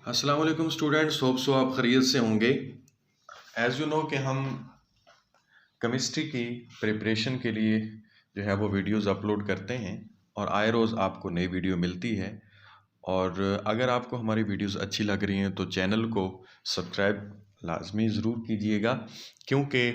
अस्सलाम वालेकुम students, hope so आप खैरियत से होंगे। एज़ यू नो कि हम केमिस्ट्री की प्रिपरेशन के लिए जो है वो वीडियोस अपलोड करते हैं और आए रोज़ आपको नई वीडियो मिलती है। और अगर आपको हमारी वीडियोस अच्छी लग रही हैं तो चैनल को सब्सक्राइब लाजमी ज़रूर कीजिएगा, क्योंकि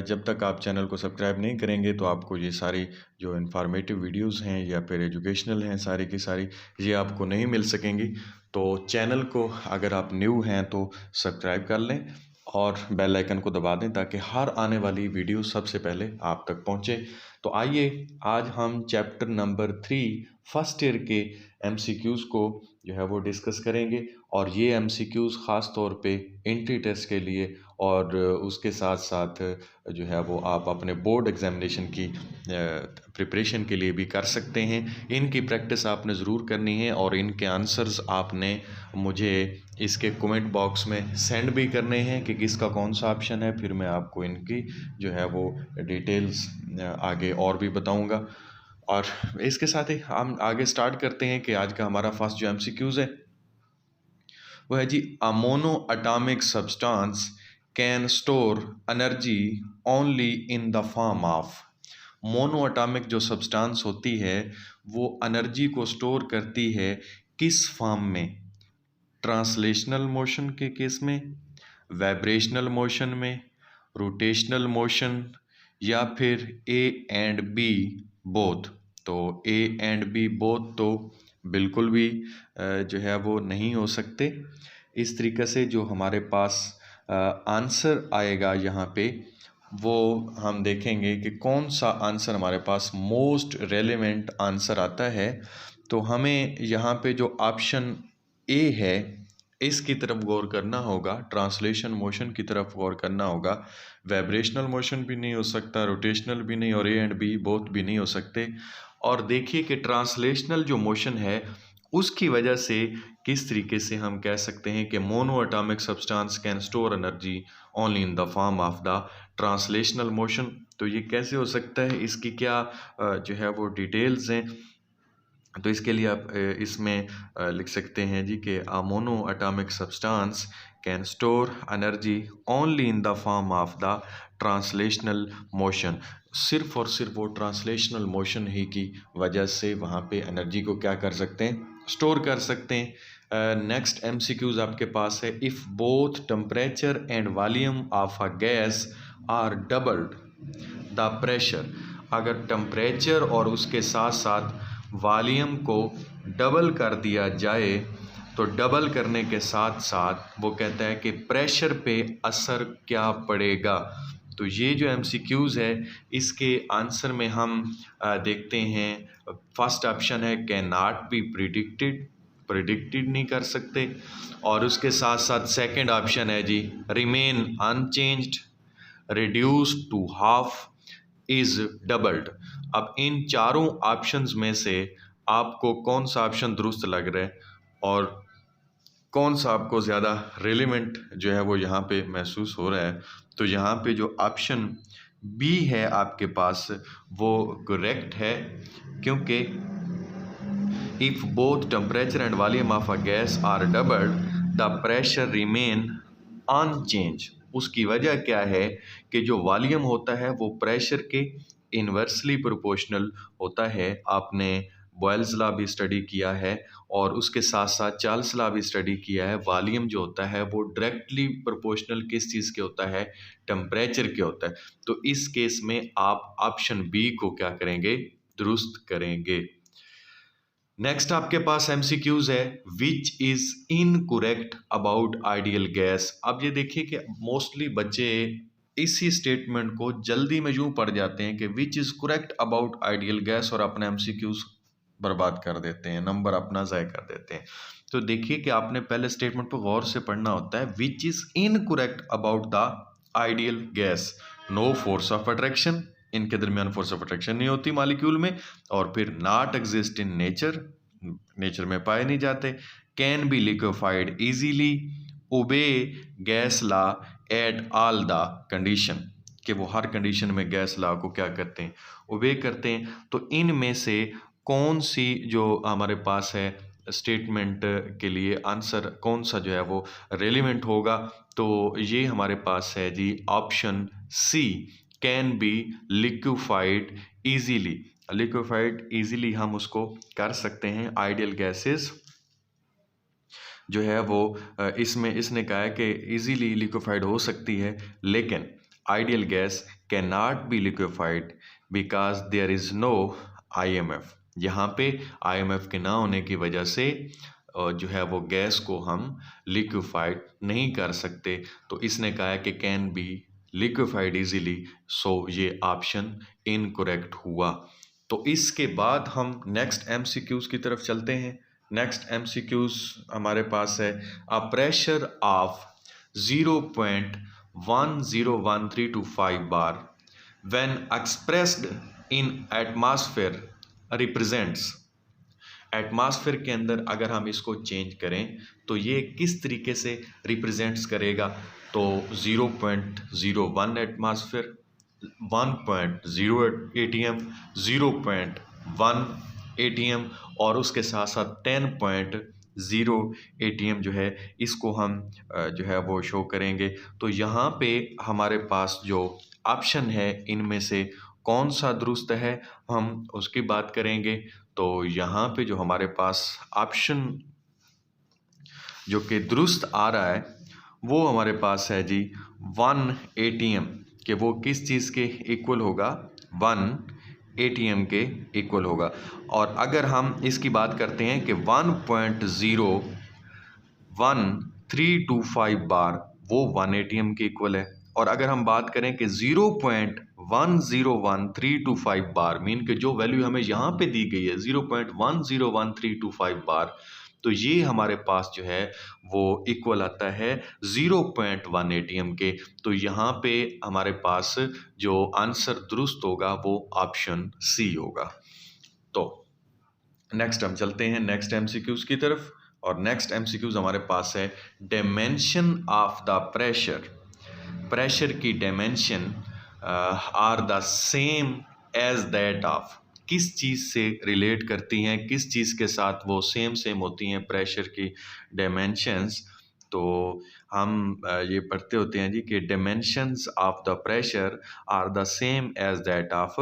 जब तक आप चैनल को सब्सक्राइब नहीं करेंगे तो आपको ये सारी जो इन्फॉर्मेटिव वीडियोस हैं या फिर एजुकेशनल हैं सारी की सारी ये आपको नहीं मिल सकेंगी। तो चैनल को अगर आप न्यू हैं तो सब्सक्राइब कर लें और बेल आइकन को दबा दें ताकि हर आने वाली वीडियो सबसे पहले आप तक पहुंचे। तो आइए आज हम चैप्टर नंबर 3 फर्स्ट ईयर के एमसीक्यूज़ को जो है वो डिस्कस करेंगे। और ये एमसीक्यूज़ ख़ास तौर पे एंट्री टेस्ट के लिए और उसके साथ साथ जो है वो आप अपने बोर्ड एग्जामिनेशन की प्रिपरेशन के लिए भी कर सकते हैं। इनकी प्रैक्टिस आपने ज़रूर करनी है और इनके आंसर्स आपने मुझे इसके कमेंट बॉक्स में सेंड भी करने हैं कि किसका कौन सा ऑप्शन है। फिर मैं आपको इनकी जो है वो डिटेल्स आगे और भी बताऊंगा। और इसके साथ ही हम आगे स्टार्ट करते हैं कि आज का हमारा फर्स्ट जो एमसीक्यूज़ है वो है जी, a mono atomic substance can store energy only in the form of. Mono atomic जो सब्सटेंस होती है वो एनर्जी को स्टोर करती है किस फॉर्म में? ट्रांसलेशनल मोशन के केस में, वाइब्रेशनल मोशन में, रोटेशनल मोशन, या फिर ए एंड बी बोथ। तो ए एंड बी बोथ तो बिल्कुल भी जो है वो नहीं हो सकते। इस तरीके से जो हमारे पास आंसर आएगा यहाँ पे वो हम देखेंगे कि कौन सा आंसर हमारे पास मोस्ट रेलेवेंट आंसर आता है। तो हमें यहाँ पे जो ऑप्शन ए है इसकी तरफ गौर करना होगा, ट्रांसलेशन मोशन की तरफ गौर करना होगा। वाइब्रेशनल मोशन भी नहीं हो सकता, रोटेशनल भी नहीं, और ए एंड बी बोथ भी नहीं हो सकते। और देखिए कि ट्रांसलेशनल जो मोशन है उसकी वजह से किस तरीके से हम कह सकते हैं कि mono atomic substance can store energy only in the form of the translational motion. तो ये कैसे हो सकता है, इसकी क्या जो है वो डिटेल्स हैं। तो इसके लिए आप इसमें लिख सकते हैं जी कि अ mono atomic substance can store energy only in the form of the translational motion. सिर्फ और सिर्फ वो ट्रांसलेशनल मोशन ही की वजह से वहाँ पे एनर्जी को क्या कर सकते हैं, स्टोर कर सकते हैं। नेक्स्ट एमसीक्यूज आपके पास है, if both temperature and volume of a gas are doubled the pressure. अगर टेम्परेचर और उसके साथ साथ वॉल्यूम को डबल कर दिया जाए तो डबल करने के साथ साथ वो कहता है कि प्रेशर पे असर क्या पड़ेगा। तो ये जो एमसीक्यूज़ है इसके आंसर में हम देखते हैं, फर्स्ट ऑप्शन है can not B predicted, predicted नहीं कर सकते। और उसके साथ साथ सेकंड ऑप्शन है जी, remain unchanged, reduce to half, is doubled. अब इन चारों ऑप्शंस में से आपको कौन सा ऑप्शन दुरुस्त लग रहा है और कौन सा आपको ज़्यादा रिलेवेंट जो है वो यहाँ पे महसूस हो रहा है? तो यहाँ पे जो ऑप्शन बी है आपके पास वो करेक्ट है, क्योंकि if both temperature and volume of a gas are doubled the pressure remain unchange. उसकी वजह क्या है कि जो वॉल्यूम होता है वो प्रेशर के इन्वर्सली प्रोपोर्शनल होता है। आपने बॉयल्स लॉ भी स्टडी किया है और उसके साथ साथ चार्ल्स लॉ भी स्टडी किया है। वॉल्यूम जो होता है वो डायरेक्टली प्रोपोर्शनल किस चीज़ के होता है, टेम्परेचर के होता है। तो इस केस में आप ऑप्शन बी को क्या करेंगे, दुरुस्त करेंगे। नेक्स्ट आपके पास एमसीक्यूज है, which is incorrect about ideal gas. अब ये देखिए कि मोस्टली बच्चे इसी स्टेटमेंट को जल्दी में यूं पढ़ जाते हैं कि which is correct about ideal gas और अपने एमसीक्यूज बर्बाद कर देते हैं, नंबर अपना ज़ाय कर देते हैं। तो देखिए कि आपने पहले स्टेटमेंट पर गौर से पढ़ना होता है, which is incorrect about the ideal gas, no force of attraction, इनके दरमियान फोर्स ऑफ अट्रैक्शन नहीं होती मॉलिक्यूल में, और फिर not exist in nature, nature में पाए नहीं जाते, can be liquefied easily, obey gas law at all the condition, कि वो हर कंडीशन में गैस लॉ को क्या करते हैं, ओबे करते हैं। तो इनमें से कौन सी जो हमारे पास है स्टेटमेंट के लिए आंसर कौन सा जो है वो रेलिवेंट होगा, तो ये हमारे पास है जी option C, can be liquefied easily. Liquefied easily हम उसको कर सकते हैं। आइडियल गैसेस जो है वो इसमें इसने कहा है कि इजीली लिक्विफाइड हो सकती है, लेकिन ideal gas can not be liquefied because there is no IMF। यहाँ पे IMF के ना होने की वजह से जो है वो गैस को हम लिक्विफाइड नहीं कर सकते। तो इसने कहा है कि कैन बी लिक्विफाइड इजीली, सो ये ऑप्शन इनकरेक्ट हुआ। तो इसके बाद हम नेक्स्ट MCQs की तरफ चलते हैं। नेक्स्ट MCQs हमारे पास है a pressure of 0.101325 bar when expressed in atmosphere represents. Atmosphere के अंदर अगर हम इसको चेंज करें तो ये किस तरीके से रिप्रेजेंट्स करेगा, तो 0.01 एटमॉस्फेयर, 1.0 ATM, 0.1 ATM और उसके साथ साथ 10.0 ATM जो है इसको हम जो है वो शो करेंगे। तो यहाँ पे हमारे पास जो ऑप्शन है इनमें से कौन सा दुरुस्त है हम उसकी बात करेंगे। तो यहाँ पे जो हमारे पास ऑप्शन जो कि दुरुस्त आ रहा है वो हमारे पास है जी 1 ATM, कि वो किस चीज़ के इक्वल होगा, 1 ATM के इक्वल होगा। और अगर हम इसकी बात करते हैं कि 1.01325 बार वो 1 ATM के इक्वल है, और अगर हम बात करें कि 0.101325 बार मीन कि जो वैल्यू हमें यहाँ पे दी गई है 0.101325 बार, तो ये हमारे पास जो है वो इक्वल आता है 0.1 ATM के। तो यहाँ पे हमारे पास जो आंसर दुरुस्त होगा वो ऑप्शन सी होगा। तो नेक्स्ट हम चलते हैं नेक्स्ट MCQs की तरफ, और नेक्स्ट MCQs हमारे पास है dimension of the pressure. Pressure की dimension are the same as that of, किस चीज़ से रिलेट करती हैं, किस चीज़ के साथ वो सेम होती हैं प्रेशर की डायमेंशंस। तो हम ये पढ़ते होते हैं जी कि dimensions of the pressure are the same as that of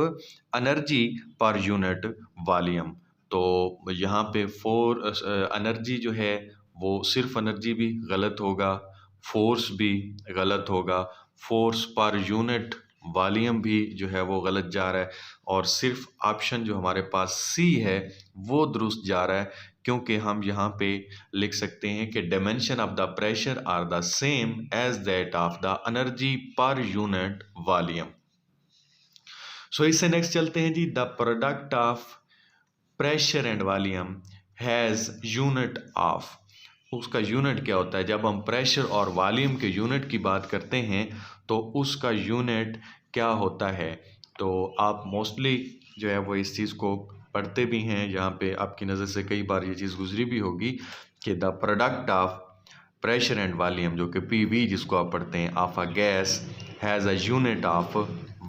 energy per unit volume. तो यहाँ पे एनर्जी जो है वो सिर्फ एनर्जी भी गलत होगा, फोर्स भी गलत होगा, फोर्स पर यूनिट वॉल्यूम भी जो है वो गलत जा रहा है, और सिर्फ ऑप्शन जो हमारे पास सी है वो दुरुस्त जा रहा है, क्योंकि हम यहाँ पे लिख सकते हैं कि dimension of the pressure are the same as that of the energy per unit volume. So इससे नेक्स्ट चलते हैं जी, the product of pressure and volume has unit of. उसका यूनिट क्या होता है, जब हम प्रेशर और वॉल्यूम के यूनिट की बात करते हैं तो उसका यूनिट क्या होता है। तो आप मोस्टली जो है वो इस चीज़ को पढ़ते भी हैं, यहाँ पे आपकी नज़र से कई बार ये चीज़ गुजरी भी होगी कि the product of pressure and volume, जो कि PV जिसको आप पढ़ते हैं, of a gas has a unit of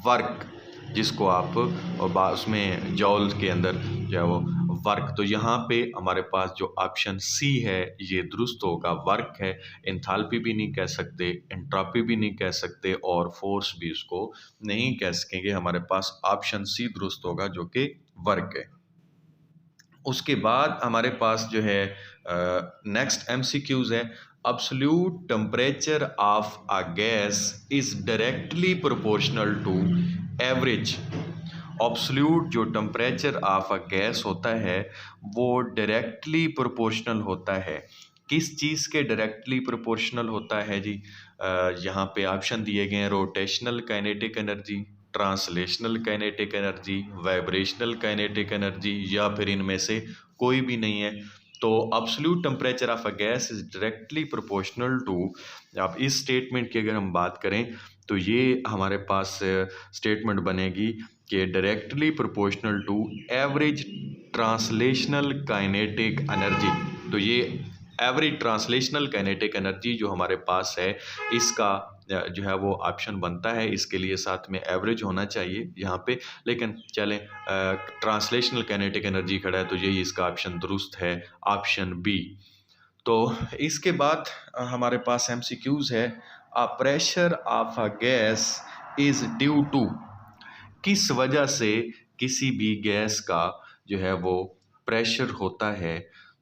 work, जिसको आप उसमें जॉल के अंदर जो है वो वर्क। तो यहाँ पे हमारे पास जो ऑप्शन सी है ये दुरुस्त होगा, वर्क है। एंथैल्पी भी नहीं कह सकते, एंट्रोपी भी नहीं कह सकते, और फोर्स भी इसको नहीं कह सकेंगे। हमारे पास ऑप्शन सी दुरुस्त होगा जो कि वर्क है। उसके बाद हमारे पास जो है नेक्स्ट MCQs है, absolute temperature of a gas is directly proportional to average। Absolute जो टेम्परेचर ऑफ अ गैस होता है वो डायरेक्टली प्रोपोर्शनल होता है। किस चीज़ के डायरेक्टली प्रोपोर्शनल होता है जी, यहाँ पे ऑप्शन दिए गए हैं, rotational kinetic energy, translational kinetic energy, vibrational kinetic energy, या फिर इनमें से कोई भी नहीं है। तो absolute temperature of a gas is directly proportional to, अब इस स्टेटमेंट की अगर हम बात करें तो ये हमारे पास स्टेटमेंट बनेगी कि directly proportional to average translational kinetic energy. तो ये एवरेज ट्रांसलेशनल काइनेटिक एनर्जी जो हमारे पास है इसका जो है वो ऑप्शन बनता है। इसके लिए साथ में एवरेज होना चाहिए यहाँ पे, लेकिन चलें ट्रांसलेशनल काइनेटिक एनर्जी खड़ा है तो यही इसका ऑप्शन दुरुस्त है, ऑप्शन बी। तो इसके बाद हमारे पास एमसीक्यूज है। A pressure of a gas is due to, किस वजह से किसी भी गैस का जो है वो प्रेशर होता है।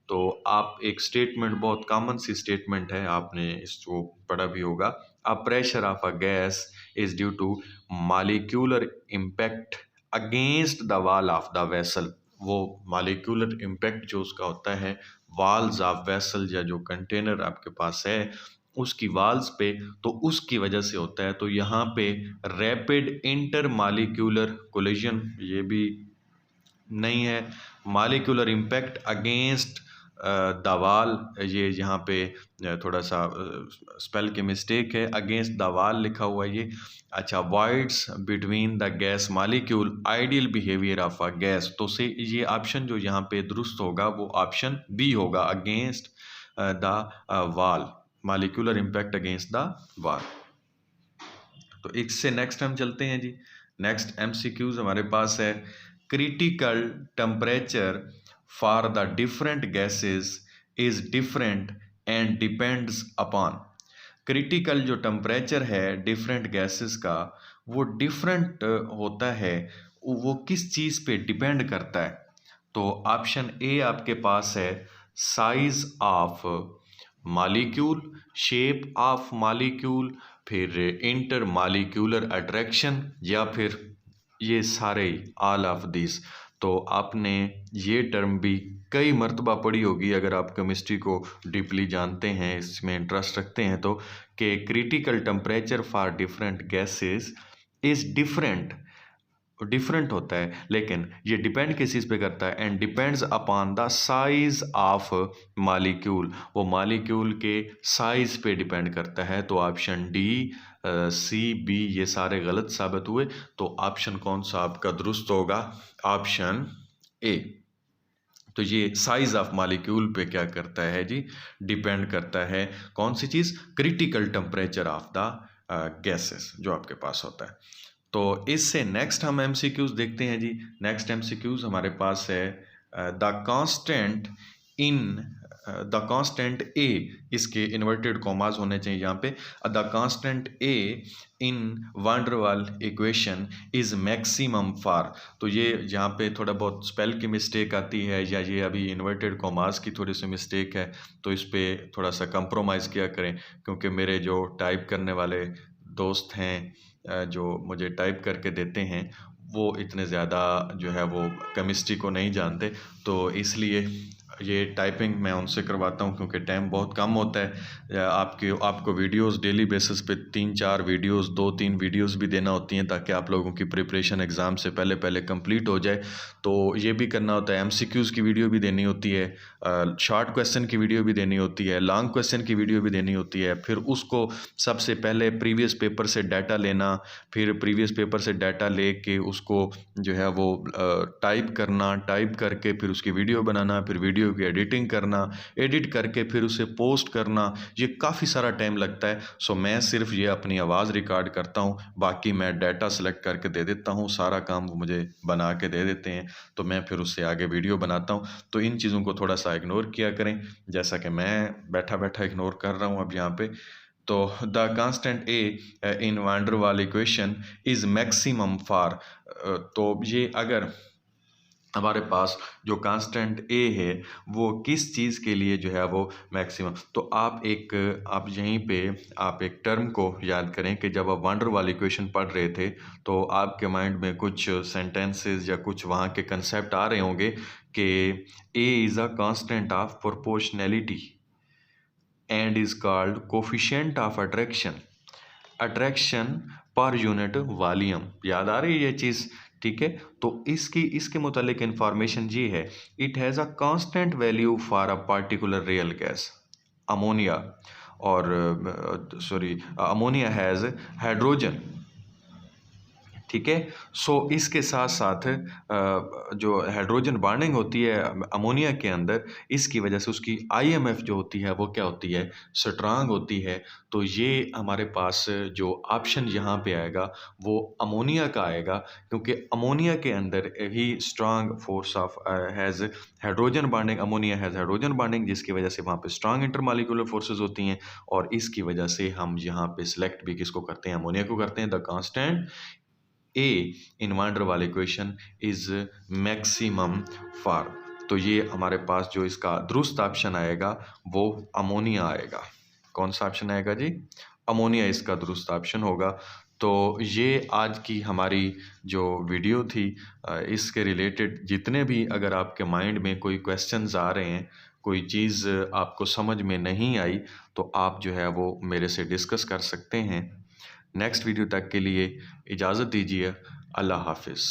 तो आप एक स्टेटमेंट, बहुत कॉमन सी स्टेटमेंट है, आपने इसको पढ़ा भी होगा। A pressure of a gas is due to molecular impact against the wall of the vessel. वो मॉलिक्यूलर इम्पैक्ट जो उसका होता है वॉल्स ऑफ वेसल या जो कंटेनर आपके पास है उसकी वाल्स पे, तो उसकी वजह से होता है। तो यहाँ पे रैपिड इंटर मालिक्यूलर कोलिजन ये भी नहीं है, मालिक्यूलर इम्पैक्ट अगेंस्ट द वाल, ये यहाँ पे थोड़ा सा स्पेल की मिस्टेक है, अगेंस्ट द वाल लिखा हुआ है ये। अच्छा, voids between the gas molecule ideal behaviour of a gas, तो से ये ऑप्शन जो यहाँ पे दुरुस्त होगा वो ऑप्शन बी होगा, अगेंस्ट द वाल, मालिक्यूलर इम्पैक्ट अगेंस्ट द वाल। तो इससे नेक्स्ट हम चलते हैं जी। नेक्स्ट एमसीक्यूज हमारे पास है, critical temperature for the different gases is different and depends upon. Critical जो टेम्परेचर है डिफरेंट गैसेस का वो डिफरेंट होता है, वो किस चीज़ पे डिपेंड करता है। तो ऑप्शन ए आपके पास है size of molecule, shape of molecule, फिर इंटर मॉलिक्यूलर अट्रैक्शन, या फिर ये सारे ऑल ऑफ दिस। तो आपने ये टर्म भी कई मरतबा पढ़ी होगी अगर आप केमिस्ट्री को डीपली जानते हैं, इसमें इंटरेस्ट रखते हैं, तो कि critical temperature for different gases is different होता है, लेकिन ये डिपेंड किस चीज़ पे करता है, and depends upon the size of molecule, वो मॉलिक्यूल के साइज पे डिपेंड करता है। तो ऑप्शन डी, सी, बी ये सारे गलत साबित हुए। तो ऑप्शन कौन सा आपका दुरुस्त होगा, ऑप्शन ए। तो ये साइज ऑफ मॉलिक्यूल पे क्या करता है जी, डिपेंड करता है। कौन सी चीज़, critical temperature of the gases जो आपके पास होता है। तो इससे नेक्स्ट हम एमसीक्यूज देखते हैं जी। नेक्स्ट एमसीक्यूज हमारे पास है the constant in the constant A, इसके इन्वर्टेड कॉमास होने चाहिए यहाँ पे। The constant A in van der Waal equation is maximum for. तो ये यहाँ पे थोड़ा बहुत स्पेल की मिस्टेक आती है, या ये अभी इन्वर्टेड कॉमास की थोड़ी सी मिस्टेक है, तो इस पर थोड़ा सा कंप्रोमाइज़ किया करें, क्योंकि मेरे जो टाइप करने वाले दोस्त हैं जो मुझे टाइप करके देते हैं वो इतने ज़्यादा जो है वो केमिस्ट्री को नहीं जानते, तो इसलिए ये टाइपिंग मैं उनसे करवाता हूँ, क्योंकि टाइम बहुत कम होता है। आपको वीडियोस डेली बेसिस पे 3-4 वीडियोस, 2-3 वीडियोस भी देना होती हैं, ताकि आप लोगों की प्रिपरेशन एग्ज़ाम से पहले पहले कंप्लीट हो जाए। तो ये भी करना होता है, एमसीक्यूज़ की वीडियो भी देनी होती है, शॉर्ट क्वेश्चन की वीडियो भी देनी होती है, लॉन्ग क्वेश्चन की वीडियो भी देनी होती है। फिर उसको सबसे पहले प्रीवियस पेपर से डाटा लेना, फिर प्रीवियस पेपर से डाटा ले के उसको जो है वो टाइप करना, टाइप करके फिर उसकी वीडियो बनाना, फिर वीडियो की एडिटिंग करना, एडिट करके फिर उसे पोस्ट करना, ये काफ़ी सारा टाइम लगता है। सो मैं सिर्फ ये अपनी आवाज़ रिकॉर्ड करता हूँ, बाकी मैं डाटा सेलेक्ट करके दे देता हूँ, सारा काम वो मुझे बना के दे देते हैं, तो मैं फिर उससे आगे वीडियो बनाता हूँ। तो इन चीज़ों को थोड़ा सा इग्नोर किया करें, जैसा कि मैं बैठा बैठा इग्नोर कर रहा हूँ अब यहाँ पे। तो the constant A in van der Waal equation is maximum for, तो ये अगर हमारे पास जो कांस्टेंट ए है वो किस चीज़ के लिए जो है वो मैक्सिमम, तो आप यहीं पे आप एक टर्म को याद करें कि जब आप वान डेर वाल इक्वेशन पढ़ रहे थे तो आपके माइंड में कुछ सेंटेंसेस या कुछ वहाँ के कंसेप्ट आ रहे होंगे कि A is a constant of proportionality and is called coefficient of attraction पर यूनिट वॉल्यूम। याद आ रही है ये चीज़, ठीक है। तो इसके मुतालिक इंफॉर्मेशन ये है, it has a constant value for a particular real gas ammonia, और अमोनिया हैज़ हाइड्रोजन, ठीक है। सो इसके साथ साथ जो हाइड्रोजन बॉन्डिंग होती है अमोनिया के अंदर, इसकी वजह से उसकी आईएमएफ जो होती है वो क्या होती है, स्ट्रांग होती है। तो ये हमारे पास जो ऑप्शन यहाँ पे आएगा वो अमोनिया का आएगा, क्योंकि अमोनिया के अंदर ही strong force of has hydrogen bonding, ammonia has hydrogen bonding, जिसकी वजह से वहाँ पे स्ट्रांग इंटरमॉलिक्यूलर फोर्सेज होती हैं। और इसकी वजह से हम यहाँ पे सिलेक्ट भी किसको करते हैं, अमोनिया को करते हैं। The constant A in van der Waal equation is maximum for, तो ये हमारे पास जो इसका दुरुस्त ऑप्शन आएगा वो अमोनिया आएगा। कौन सा ऑप्शन आएगा जी, अमोनिया इसका दुरुस्त ऑप्शन होगा। तो ये आज की हमारी जो वीडियो थी, इसके रिलेटेड जितने भी अगर आपके माइंड में कोई क्वेश्चंस आ रहे हैं, कोई चीज़ आपको समझ में नहीं आई, तो आप जो है वो मेरे से डिस्कस कर सकते हैं। नेक्स्ट वीडियो तक के लिए इजाज़त दीजिए। अल्लाह हाफिज़।